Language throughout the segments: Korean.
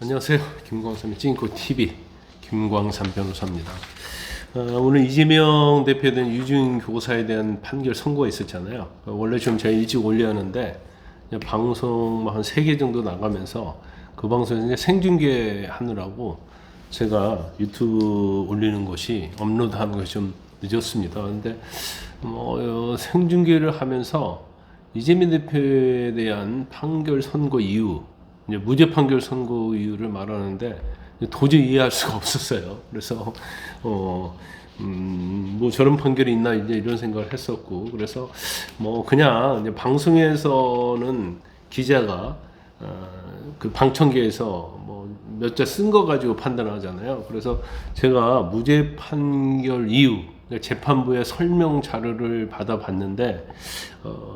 안녕하세요. 김광삼의 찐꼬TV 김광삼 변호사입니다. 오늘 이재명 대표에 대한 유증교사에 대한 판결 선고가 있었잖아요. 원래 좀 제가 일찍 올려야 하는데 방송 한 3개 정도 나가면서 그 방송에서 이제 생중계 하느라고 제가 유튜브 올리는 것이 업로드하는 것이 좀 늦었습니다. 근데 생중계를 하면서 이재명 대표에 대한 판결 선고 이유, 이제 무죄 판결 선고 이유를 말하는데 도저히 이해할 수가 없었어요. 그래서 뭐 저런 판결이 있나 이제 이런 생각을 했었고, 그래서 그냥 이제 방송에서는 기자가 그 방청객에서 몇 자 쓴 거 가지고 판단하잖아요. 그래서 제가 무죄 판결 이유, 재판부의 설명 자료를 받아봤는데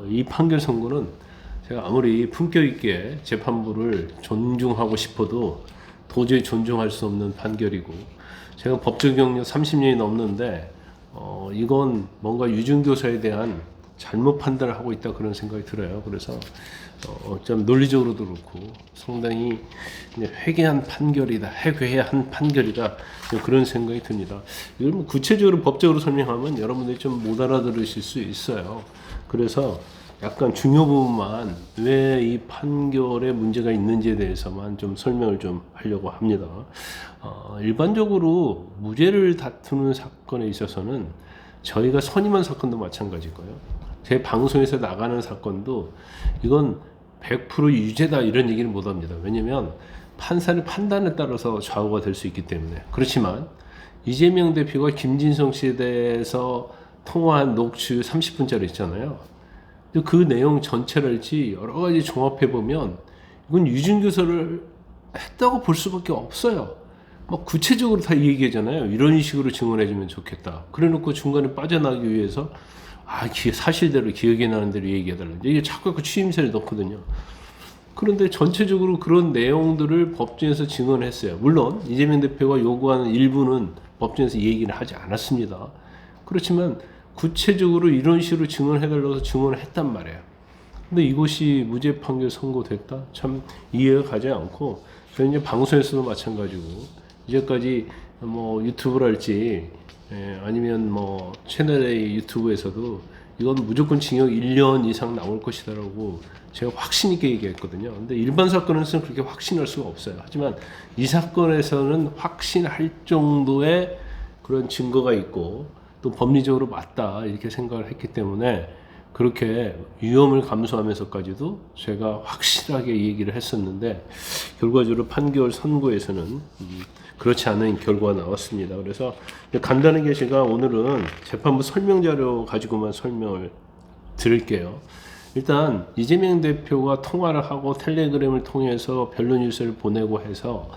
이 판결 선고는 제가 아무리 품격 있게 재판부를 존중하고 싶어도 도저히 존중할 수 없는 판결이고, 제가 법적 경력 30년이 넘는데 이건 뭔가 유증교사에 대한 잘못 판단을 하고 있다 그런 생각이 들어요. 그래서 좀 논리적으로도 그렇고 상당히 회개한 판결이다, 회개해야 한 판결이다 그런 생각이 듭니다. 이걸 구체적으로 법적으로 설명하면 여러분들이 좀 못 알아들으실 수 있어요. 그래서 약간 중요 부분만 왜 이 판결에 문제가 있는지에 대해서만 좀 설명을 좀 하려고 합니다. 일반적으로 무죄를 다투는 사건에 있어서는 저희가 선임한 사건도 마찬가지고요. 제 방송에서 나가는 사건도 이건 100% 유죄다 이런 얘기는 못 합니다. 왜냐면 판사의 판단에 따라서 좌우가 될 수 있기 때문에. 그렇지만 이재명 대표가 김진성 씨에 대해서 통화한 녹취 30분짜리 있잖아요. 그 내용 전체랄지 여러 가지 종합해 보면 이건 유증교사를 했다고 볼 수밖에 없어요. 막 구체적으로 다 얘기하잖아요. 이런 식으로 증언해주면 좋겠다. 그래놓고 중간에 빠져나가기 위해서 사실대로 기억이 나는 대로 얘기해달라. 이게 자꾸 그 취임새를 넣거든요. 그런데 전체적으로 그런 내용들을 법정에서 증언했어요. 물론 이재명 대표가 요구하는 일부는 법정에서 얘기를 하지 않았습니다. 그렇지만 구체적으로 이런 식으로 증언해달라고 증언을 했단 말이에요. 근데 이것이 무죄 판결 선고됐다? 참 이해가 가지 않고, 저는 이제 방송에서도 마찬가지고, 이제까지 유튜브랄지, 아니면 채널A 유튜브에서도 이건 무조건 징역 1년 이상 나올 것이다라고 제가 확신 있게 얘기했거든요. 근데 일반 사건에서는 그렇게 확신할 수가 없어요. 하지만 이 사건에서는 확신할 정도의 그런 증거가 있고, 또 법리적으로 맞다 이렇게 생각을 했기 때문에 그렇게 위험을 감수하면서까지도 제가 확실하게 얘기를 했었는데, 결과적으로 판결 선고에서는 그렇지 않은 결과가 나왔습니다. 그래서 간단하게 제가 오늘은 재판부 설명 자료 가지고만 설명을 드릴게요. 일단 이재명 대표가 통화를 하고 텔레그램을 통해서 변론 유서를 보내고 해서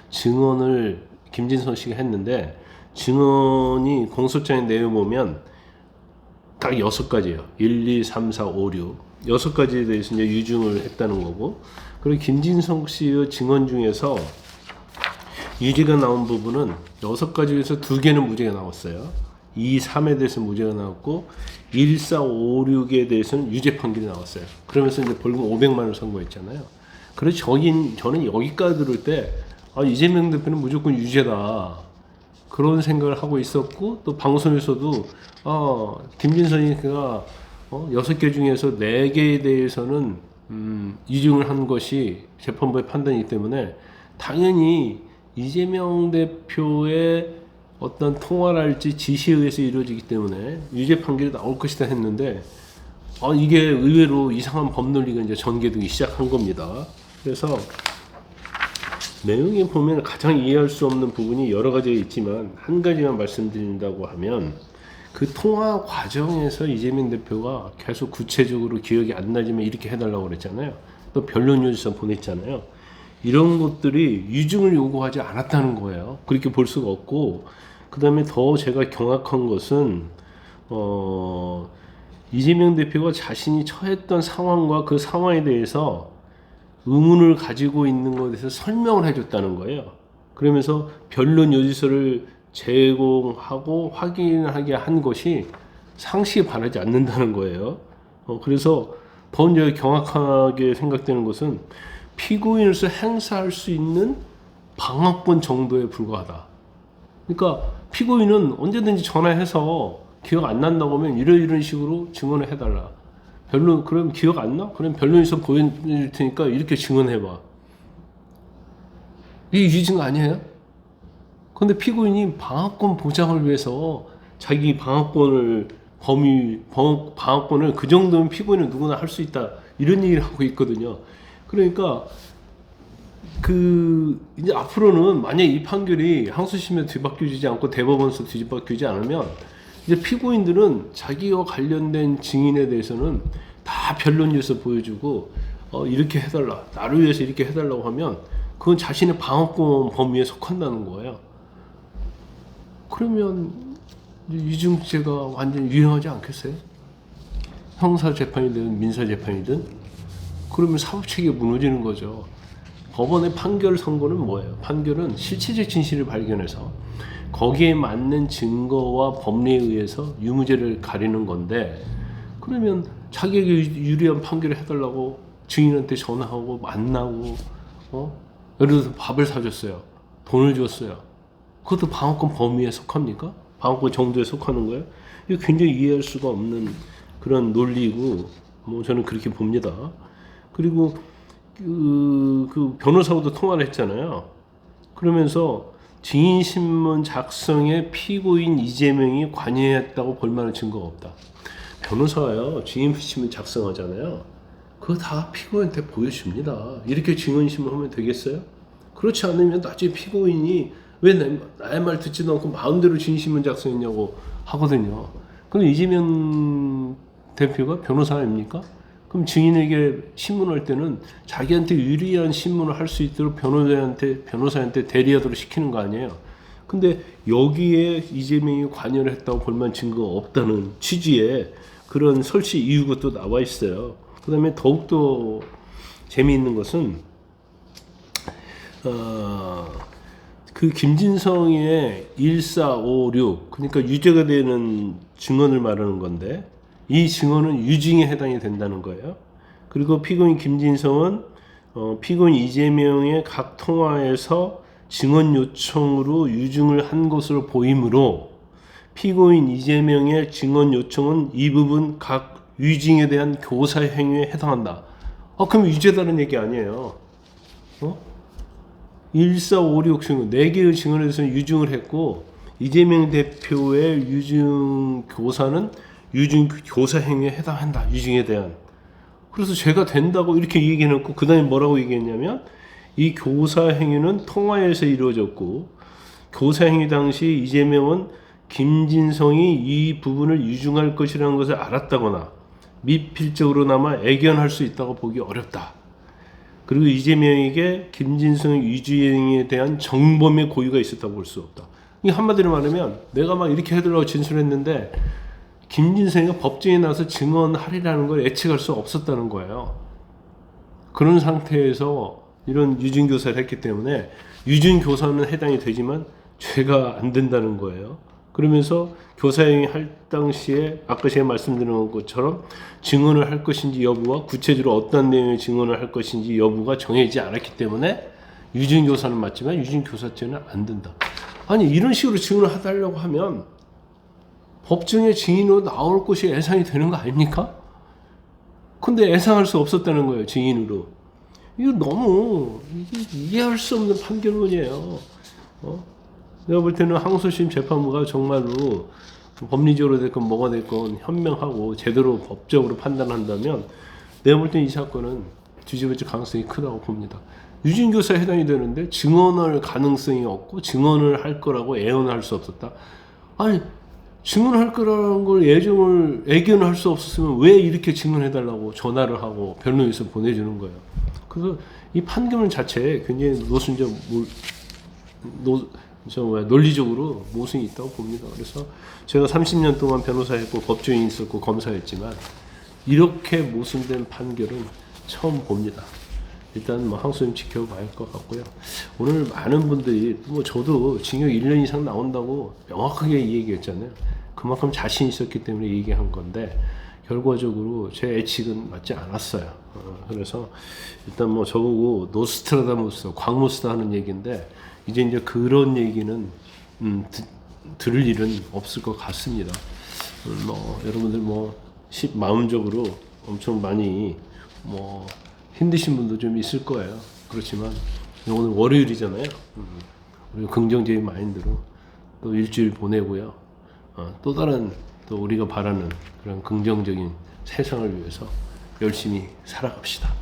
증언을 김진성 씨가 했는데, 증언이 공소장의 내용 보면 딱 6가지예요. 1, 2, 3, 4, 5, 6. 6가지에 대해서 이제 유증을 했다는 거고, 그리고 김진성 씨의 증언 중에서 유죄가 나온 부분은 6가지 중에서 2개는 무죄가 나왔어요. 2, 3에 대해서 무죄가 나왔고, 1, 4, 5, 6에 대해서는 유죄 판결이 나왔어요. 그러면서 이제 벌금 500만 원을 선고했잖아요. 그래서 저는 여기까지 들을 때, 이재명 대표는 무조건 유죄다. 그런 생각을 하고 있었고, 또 방송에서도 김진선이가 6개 중에서 4개에 대해서는 유증을 한 것이 재판부의 판단이기 때문에 당연히 이재명 대표의 어떤 통화랄지 지시에 의해서 이루어지기 때문에 유죄 판결이 나올 것이다 했는데, 이게 의외로 이상한 법논리가 이제 전개되기 시작한 겁니다. 그래서 내용에 보면 가장 이해할 수 없는 부분이 여러 가지가 있지만 한 가지만 말씀드린다고 하면, 그 통화 과정에서 이재명 대표가 계속 구체적으로 기억이 안 나지만 이렇게 해달라고 그랬잖아요. 또 변론 요지서 보냈잖아요. 이런 것들이 유증을 요구하지 않았다는 거예요. 그렇게 볼 수가 없고, 그 다음에 더 제가 경악한 것은 이재명 대표가 자신이 처했던 상황과 그 상황에 대해서 의문을 가지고 있는 것에 대해서 설명을 해줬다는 거예요. 그러면서 변론 요지서를 제공하고 확인하게 한 것이 상식에 반하지 않는다는 거예요. 그래서 더 이제 경악하게 생각되는 것은 피고인으로서 행사할 수 있는 방학권 정도에 불과하다. 그러니까 피고인은 언제든지 전화해서 기억 안 난다고 하면 이런 식으로 증언을 해달라. 그럼 기억 안 나? 그럼 변론에서 보여줄 테니까 이렇게 증언해봐. 이게 유증 아니에요? 근데 피고인이 방학권 보장을 위해서 자기 방학권을 방학권을 그 정도면 피고인은 누구나 할 수 있다. 이런 얘기를 하고 있거든요. 그러니까 이제 앞으로는 만약 이 판결이 항소심에 뒤바뀌지 않고 대법원에서 뒤바뀌지 않으면 이제 피고인들은 자기와 관련된 증인에 대해서는 다 변론에서 보여주고 이렇게 해달라, 나를 위해서 이렇게 해달라고 하면 그건 자신의 방어권 범위에 속한다는 거예요. 그러면 유증죄가 완전히 유효하지 않겠어요? 형사 재판이든 민사 재판이든 그러면 사법체계가 무너지는 거죠. 법원의 판결 선고는 뭐예요? 판결은 실체적 진실을 발견해서 거기에 맞는 증거와 법리에 의해서 유무죄를 가리는 건데, 그러면 자기에게 유리한 판결을 해달라고 증인한테 전화하고 만나고 예를 들어서 밥을 사줬어요, 돈을 줬어요. 그것도 방어권 범위에 속합니까? 방어권 정도에 속하는 거예요? 이거 굉장히 이해할 수가 없는 그런 논리고, 저는 그렇게 봅니다. 그리고 그 변호사하고도 통화를 했잖아요. 그러면서 증인신문 작성에 피고인 이재명이 관여했다고 볼 만한 증거가 없다. 변호사가요, 증인신문 작성하잖아요. 그거 다 피고인한테 보여줍니다. 이렇게 증인신문 하면 되겠어요? 그렇지 않으면 나중에 피고인이 왜 나의 말 듣지도 않고 마음대로 증인신문 작성했냐고 하거든요. 그럼 이재명 대표가 변호사 아닙니까? 그럼 증인에게 신문할 때는 자기한테 유리한 신문을 할 수 있도록 변호사한테 대리하도록 시키는 거 아니에요. 근데 여기에 이재명이 관여를 했다고 볼 만한 증거가 없다는 취지의 그런 설치 이유가 또 나와 있어요. 그 다음에 더욱더 재미있는 것은 그 김진성의 1456, 그러니까 유죄가 되는 증언을 말하는 건데, 이 증언은 유증에 해당이 된다는 거예요. 그리고 피고인 김진성은 피고인 이재명의 각 통화에서 증언 요청으로 유증을 한 것으로 보이므로 피고인 이재명의 증언 요청은 이 부분 각 유증에 대한 교사 행위에 해당한다. 그럼 유죄다는 얘기 아니에요. 1456 증언, 4개의 증언에 대해서는 유증을 했고, 이재명 대표의 유증 교사는 유증 교사 행위에 해당한다. 유증에 대한. 그래서 죄가 된다고 이렇게 얘기해놓고 그 다음에 뭐라고 얘기했냐면, 이 교사 행위는 통화에서 이루어졌고 교사 행위 당시 이재명은 김진성이 이 부분을 유증할 것이라는 것을 알았다거나 미필적으로나마 애견할 수 있다고 보기 어렵다. 그리고 이재명에게 김진성의 유증에 대한 정범의 고의가 있었다고 볼 수 없다. 이 한마디로 말하면 내가 막 이렇게 해달라고 진술했는데 김진성이 법정에 나서 증언하리라는 걸 예측할 수 없었다는 거예요. 그런 상태에서 이런 유증교사를 했기 때문에 유증교사는 해당이 되지만 죄가 안 된다는 거예요. 그러면서 교사행위 할 당시에 아까 제가 말씀드린 것처럼 증언을 할 것인지 여부와 구체적으로 어떤 내용의 증언을 할 것인지 여부가 정해지지 않았기 때문에 유증교사는 맞지만 유증교사죄는 안 된다. 아니 이런 식으로 증언을 해달라고 하면 법정에 증인으로 나올 것이 예상이 되는 거 아닙니까? 근데 예상할 수 없었다는 거예요. 증인으로. 이거 너무 이해할 수 없는 판결문이에요. 내가 볼 때는 항소심 재판부가 정말로 법리적으로 됐건 뭐가 됐건 현명하고 제대로 법적으로 판단한다면 내가 볼 때는 이 사건은 뒤집어질 가능성이 크다고 봅니다. 유증교사에 해당이 되는데 증언할 가능성이 없고 증언을 할 거라고 애언할 수 없었다. 아니 증언할 거라는 걸 애견을 할 수 없었으면 왜 이렇게 증언해달라고 전화를 하고 변론에서 보내주는 거예요. 그래서 이 판결문 자체에 굉장히 논리적으로 모순이 있다고 봅니다. 그래서 제가 30년 동안 변호사했고 법조인이 있었고 검사했지만 이렇게 모순된 판결은 처음 봅니다. 일단 항소심 지켜봐야 할 것 같고요. 오늘 많은 분들이 저도 징역 1년 이상 나온다고 명확하게 얘기했잖아요. 그만큼 자신 있었기 때문에 얘기한 건데 결과적으로 제 예측은 맞지 않았어요. 그래서 일단 뭐 저보고 노스트라다무스, 광무스다 하는 얘기인데 이제 그런 얘기는 들을 일은 없을 것 같습니다. 뭐 여러분들 뭐 마음적으로 엄청 많이 뭐 힘드신 분도 좀 있을 거예요. 그렇지만 오늘 월요일이잖아요. 우리 긍정적인 마인드로 또 일주일 보내고요. 또 다른 또 우리가 바라는 그런 긍정적인 세상을 위해서 열심히 살아갑시다.